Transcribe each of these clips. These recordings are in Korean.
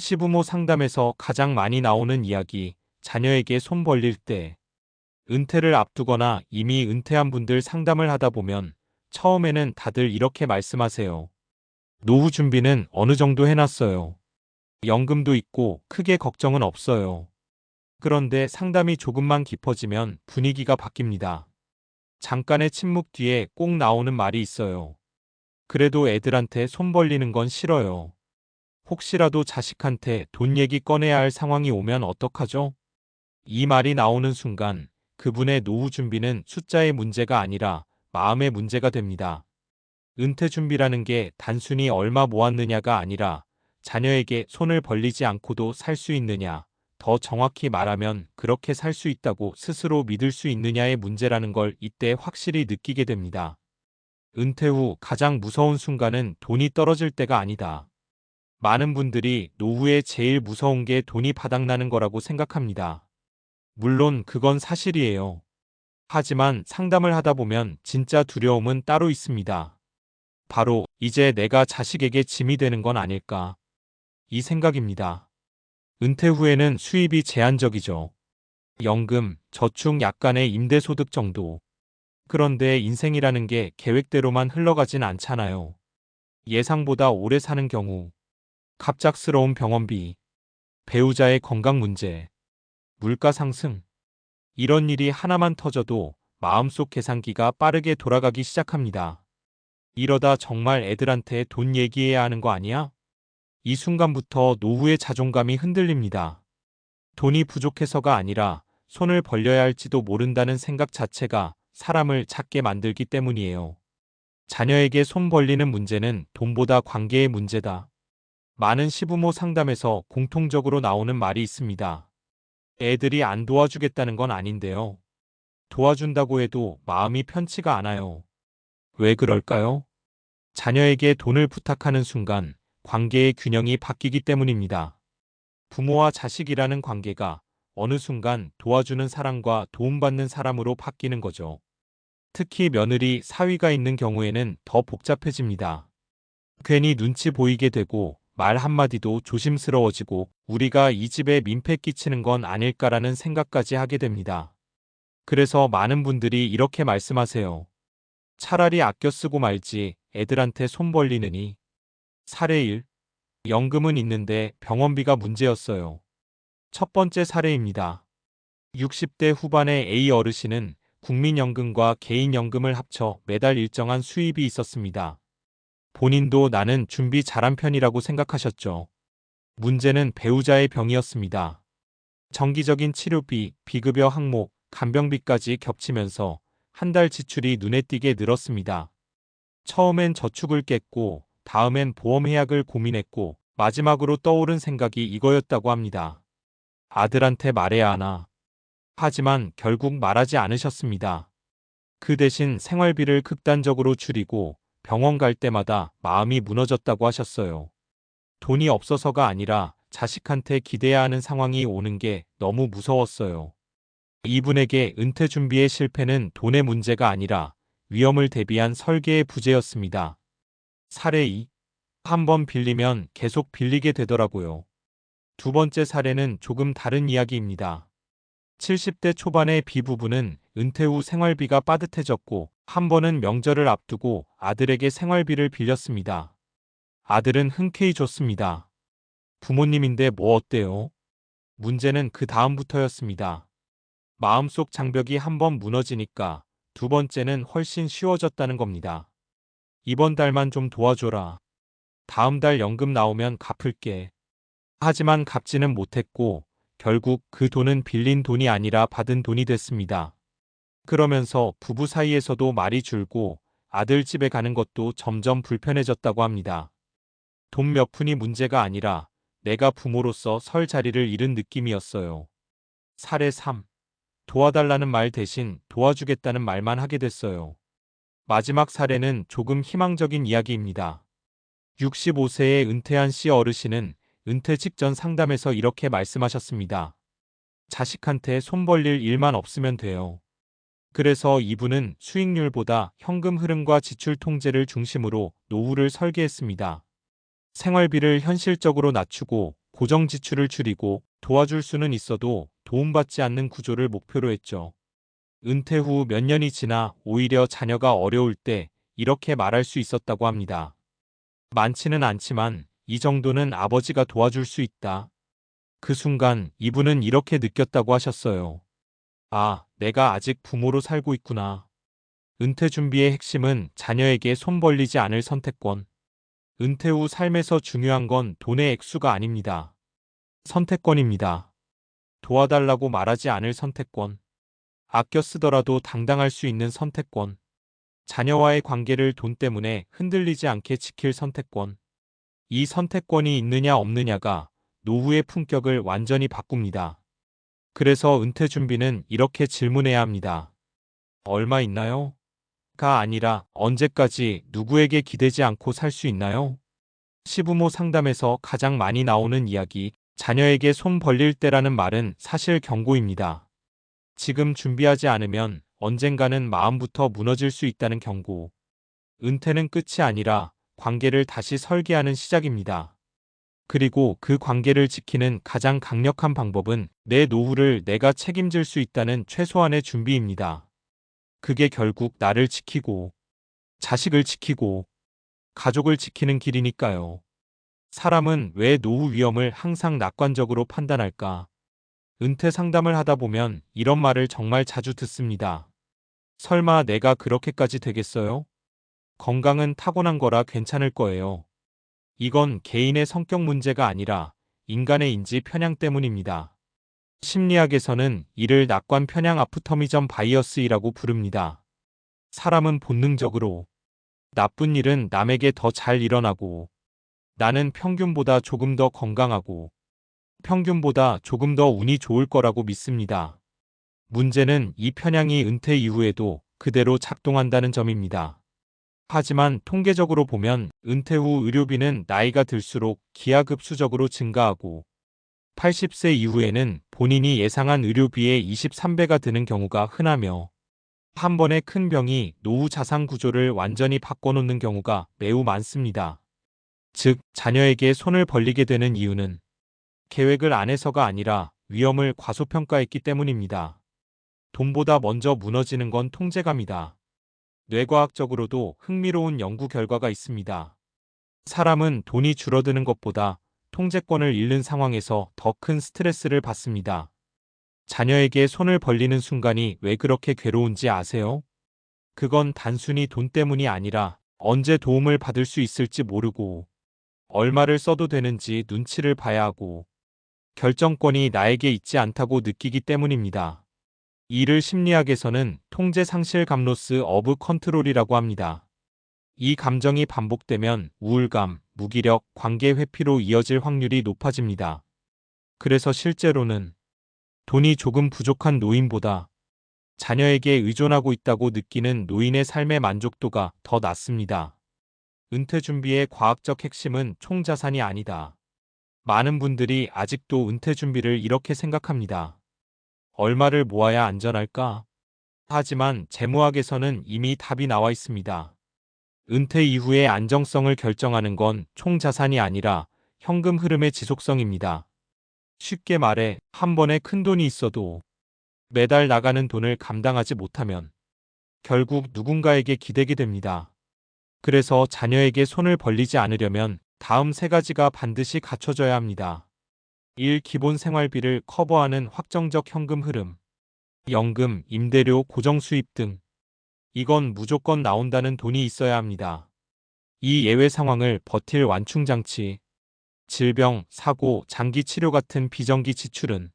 시부모 상담에서 가장 많이 나오는 이야기, 자녀에게 손 벌릴 때. 은퇴를 앞두거나 이미 은퇴한 분들 상담을 하다 보면 처음에는 다들 이렇게 말씀하세요. 노후 준비는 어느 정도 해놨어요. 연금도 있고 크게 걱정은 없어요. 그런데 상담이 조금만 깊어지면 분위기가 바뀝니다. 잠깐의 침묵 뒤에 꼭 나오는 말이 있어요. 그래도 애들한테 손 벌리는 건 싫어요. 혹시라도 자식한테 돈 얘기 꺼내야 할 상황이 오면 어떡하죠? 이 말이 나오는 순간 그분의 노후 준비는 숫자의 문제가 아니라 마음의 문제가 됩니다. 은퇴 준비라는 게 단순히 얼마 모았느냐가 아니라 자녀에게 손을 벌리지 않고도 살 수 있느냐, 더 정확히 말하면 그렇게 살 수 있다고 스스로 믿을 수 있느냐의 문제라는 걸 이때 확실히 느끼게 됩니다. 은퇴 후 가장 무서운 순간은 돈이 떨어질 때가 아니다. 많은 분들이 노후에 제일 무서운 게 돈이 바닥나는 거라고 생각합니다. 물론 그건 사실이에요. 하지만 상담을 하다 보면 진짜 두려움은 따로 있습니다. 바로 이제 내가 자식에게 짐이 되는 건 아닐까. 이 생각입니다. 은퇴 후에는 수입이 제한적이죠. 연금, 저축, 약간의 임대소득 정도. 그런데 인생이라는 게 계획대로만 흘러가진 않잖아요. 예상보다 오래 사는 경우, 갑작스러운 병원비, 배우자의 건강 문제, 물가 상승. 이런 일이 하나만 터져도 마음속 계산기가 빠르게 돌아가기 시작합니다. 이러다 정말 애들한테 돈 얘기해야 하는 거 아니야? 이 순간부터 노후의 자존감이 흔들립니다. 돈이 부족해서가 아니라 손을 벌려야 할지도 모른다는 생각 자체가 사람을 작게 만들기 때문이에요. 자녀에게 손 벌리는 문제는 돈보다 관계의 문제다. 많은 시부모 상담에서 공통적으로 나오는 말이 있습니다. 애들이 안 도와주겠다는 건 아닌데요. 도와준다고 해도 마음이 편치가 않아요. 왜 그럴까요? 자녀에게 돈을 부탁하는 순간 관계의 균형이 바뀌기 때문입니다. 부모와 자식이라는 관계가 어느 순간 도와주는 사람과 도움받는 사람으로 바뀌는 거죠. 특히 며느리, 사위가 있는 경우에는 더 복잡해집니다. 괜히 눈치 보이게 되고 말 한마디도 조심스러워지고 우리가 이 집에 민폐 끼치는 건 아닐까라는 생각까지 하게 됩니다. 그래서 많은 분들이 이렇게 말씀하세요. 차라리 아껴 쓰고 말지 애들한테 손 벌리느니. 사례 1. 연금은 있는데 병원비가 문제였어요. 첫 번째 사례입니다. 60대 후반의 A 어르신은 국민연금과 개인연금을 합쳐 매달 일정한 수입이 있었습니다. 본인도 나는 준비 잘한 편이라고 생각하셨죠. 문제는 배우자의 병이었습니다. 정기적인 치료비, 비급여 항목, 간병비까지 겹치면서 한 달 지출이 눈에 띄게 늘었습니다. 처음엔 저축을 깼고 다음엔 보험 해약을 고민했고 마지막으로 떠오른 생각이 이거였다고 합니다. 아들한테 말해야 하나. 하지만 결국 말하지 않으셨습니다. 그 대신 생활비를 극단적으로 줄이고 병원 갈 때마다 마음이 무너졌다고 하셨어요. 돈이 없어서가 아니라 자식한테 기대야 하는 상황이 오는 게 너무 무서웠어요. 이분에게 은퇴 준비의 실패는 돈의 문제가 아니라 위험을 대비한 설계의 부재였습니다. 사례 2. 한 번 빌리면 계속 빌리게 되더라고요. 두 번째 사례는 조금 다른 이야기입니다. 70대 초반의 B 부부는 은퇴 후 생활비가 빠듯해졌고 한 번은 명절을 앞두고 아들에게 생활비를 빌렸습니다. 아들은 흔쾌히 줬습니다. 부모님인데 뭐 어때요? 문제는 그 다음부터였습니다. 마음속 장벽이 한 번 무너지니까 두 번째는 훨씬 쉬워졌다는 겁니다. 이번 달만 좀 도와줘라. 다음 달 연금 나오면 갚을게. 하지만 갚지는 못했고 결국 그 돈은 빌린 돈이 아니라 받은 돈이 됐습니다. 그러면서 부부 사이에서도 말이 줄고 아들 집에 가는 것도 점점 불편해졌다고 합니다. 돈 몇 푼이 문제가 아니라 내가 부모로서 설 자리를 잃은 느낌이었어요. 사례 3. 도와달라는 말 대신 도와주겠다는 말만 하게 됐어요. 마지막 사례는 조금 희망적인 이야기입니다. 65세에 은퇴한 C 어르신은 은퇴 직전 상담에서 이렇게 말씀하셨습니다. 자식한테 손 벌릴 일만 없으면 돼요. 그래서 이분은 수익률보다 현금 흐름과 지출 통제를 중심으로 노후를 설계했습니다. 생활비를 현실적으로 낮추고 고정 지출을 줄이고 도와줄 수는 있어도 도움받지 않는 구조를 목표로 했죠. 은퇴 후 몇 년이 지나 오히려 자녀가 어려울 때 이렇게 말할 수 있었다고 합니다. 많지는 않지만 이 정도는 아버지가 도와줄 수 있다. 그 순간 이분은 이렇게 느꼈다고 하셨어요. 아, 내가 아직 부모로 살고 있구나. 은퇴 준비의 핵심은 자녀에게 손 벌리지 않을 선택권. 은퇴 후 삶에서 중요한 건 돈의 액수가 아닙니다. 선택권입니다. 도와달라고 말하지 않을 선택권. 아껴 쓰더라도 당당할 수 있는 선택권. 자녀와의 관계를 돈 때문에 흔들리지 않게 지킬 선택권. 이 선택권이 있느냐 없느냐가 노후의 품격을 완전히 바꿉니다. 그래서 은퇴 준비는 이렇게 질문해야 합니다. 얼마 있나요? 가 아니라 언제까지 누구에게 기대지 않고 살 수 있나요? 시부모 상담에서 가장 많이 나오는 이야기, 자녀에게 손 벌릴 때라는 말은 사실 경고입니다. 지금 준비하지 않으면 언젠가는 마음부터 무너질 수 있다는 경고. 은퇴는 끝이 아니라 관계를 다시 설계하는 시작입니다. 그리고 그 관계를 지키는 가장 강력한 방법은 내 노후를 내가 책임질 수 있다는 최소한의 준비입니다. 그게 결국 나를 지키고, 자식을 지키고, 가족을 지키는 길이니까요. 사람은 왜 노후 위험을 항상 낙관적으로 판단할까? 은퇴 상담을 하다 보면 이런 말을 정말 자주 듣습니다. 설마 내가 그렇게까지 되겠어요? 건강은 타고난 거라 괜찮을 거예요. 이건 개인의 성격 문제가 아니라 인간의 인지 편향 때문입니다. 심리학에서는 이를 낙관 편향 아프터미즘 바이어스이라고 부릅니다. 사람은 본능적으로 나쁜 일은 남에게 더 잘 일어나고 나는 평균보다 조금 더 건강하고 평균보다 조금 더 운이 좋을 거라고 믿습니다. 문제는 이 편향이 은퇴 이후에도 그대로 작동한다는 점입니다. 하지만 통계적으로 보면 은퇴 후 의료비는 나이가 들수록 기하급수적으로 증가하고 80세 이후에는 본인이 예상한 의료비의 23배가 드는 경우가 흔하며 한 번의 큰 병이 노후 자산 구조를 완전히 바꿔놓는 경우가 매우 많습니다. 즉, 자녀에게 손을 벌리게 되는 이유는 계획을 안 해서가 아니라 위험을 과소평가했기 때문입니다. 돈보다 먼저 무너지는 건 통제감이다. 뇌과학적으로도 흥미로운 연구 결과가 있습니다. 사람은 돈이 줄어드는 것보다 통제권을 잃는 상황에서 더 큰 스트레스를 받습니다. 자녀에게 손을 벌리는 순간이 왜 그렇게 괴로운지 아세요? 그건 단순히 돈 때문이 아니라 언제 도움을 받을 수 있을지 모르고 얼마를 써도 되는지 눈치를 봐야 하고 결정권이 나에게 있지 않다고 느끼기 때문입니다. 이를 심리학에서는 통제 상실 감로스 어브 컨트롤이라고 합니다. 이 감정이 반복되면 우울감, 무기력, 관계 회피로 이어질 확률이 높아집니다. 그래서 실제로는 돈이 조금 부족한 노인보다 자녀에게 의존하고 있다고 느끼는 노인의 삶의 만족도가 더 낮습니다. 은퇴 준비의 과학적 핵심은 총자산이 아니다. 많은 분들이 아직도 은퇴 준비를 이렇게 생각합니다. 얼마를 모아야 안전할까? 하지만 재무학에서는 이미 답이 나와 있습니다. 은퇴 이후의 안정성을 결정하는 건 총자산이 아니라 현금 흐름의 지속성입니다. 쉽게 말해 한 번에 큰 돈이 있어도 매달 나가는 돈을 감당하지 못하면 결국 누군가에게 기대게 됩니다. 그래서 자녀에게 손을 벌리지 않으려면 다음 세 가지가 반드시 갖춰져야 합니다. 1. 기본 생활비를 커버하는 확정적 현금 흐름. 연금, 임대료, 고정수입 등. 이건 무조건 나온다는 돈이 있어야 합니다. 이 예외 상황을 버틸 완충장치. 질병, 사고, 장기 치료 같은 비정기 지출은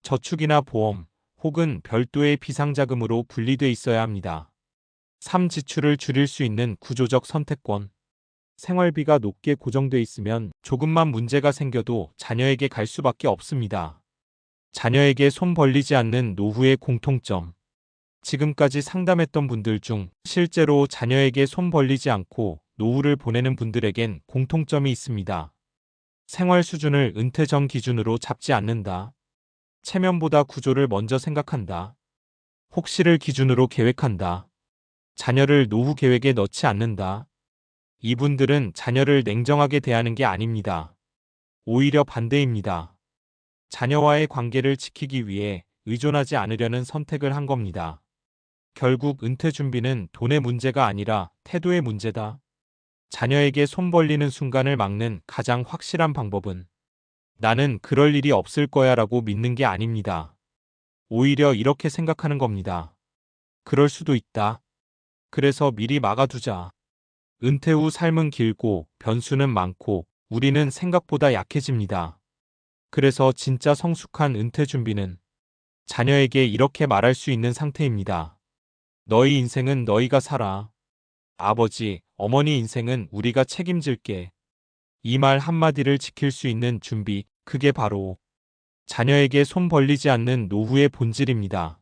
저축이나 보험 혹은 별도의 비상자금으로 분리돼 있어야 합니다. 3. 지출을 줄일 수 있는 구조적 선택권. 생활비가 높게 고정돼 있으면 조금만 문제가 생겨도 자녀에게 갈 수밖에 없습니다. 자녀에게 손 벌리지 않는 노후의 공통점. 지금까지 상담했던 분들 중 실제로 자녀에게 손 벌리지 않고 노후를 보내는 분들에겐 공통점이 있습니다. 생활 수준을 은퇴 전 기준으로 잡지 않는다. 체면보다 구조를 먼저 생각한다. 혹시를 기준으로 계획한다. 자녀를 노후 계획에 넣지 않는다. 이분들은 자녀를 냉정하게 대하는 게 아닙니다. 오히려 반대입니다. 자녀와의 관계를 지키기 위해 의존하지 않으려는 선택을 한 겁니다. 결국 은퇴 준비는 돈의 문제가 아니라 태도의 문제다. 자녀에게 손 벌리는 순간을 막는 가장 확실한 방법은 나는 그럴 일이 없을 거야 라고 믿는 게 아닙니다. 오히려 이렇게 생각하는 겁니다. 그럴 수도 있다. 그래서 미리 막아두자. 은퇴 후 삶은 길고 변수는 많고 우리는 생각보다 약해집니다. 그래서 진짜 성숙한 은퇴 준비는 자녀에게 이렇게 말할 수 있는 상태입니다. 너희 인생은 너희가 살아. 아버지, 어머니 인생은 우리가 책임질게. 이 말 한마디를 지킬 수 있는 준비, 그게 바로 자녀에게 손 벌리지 않는 노후의 본질입니다.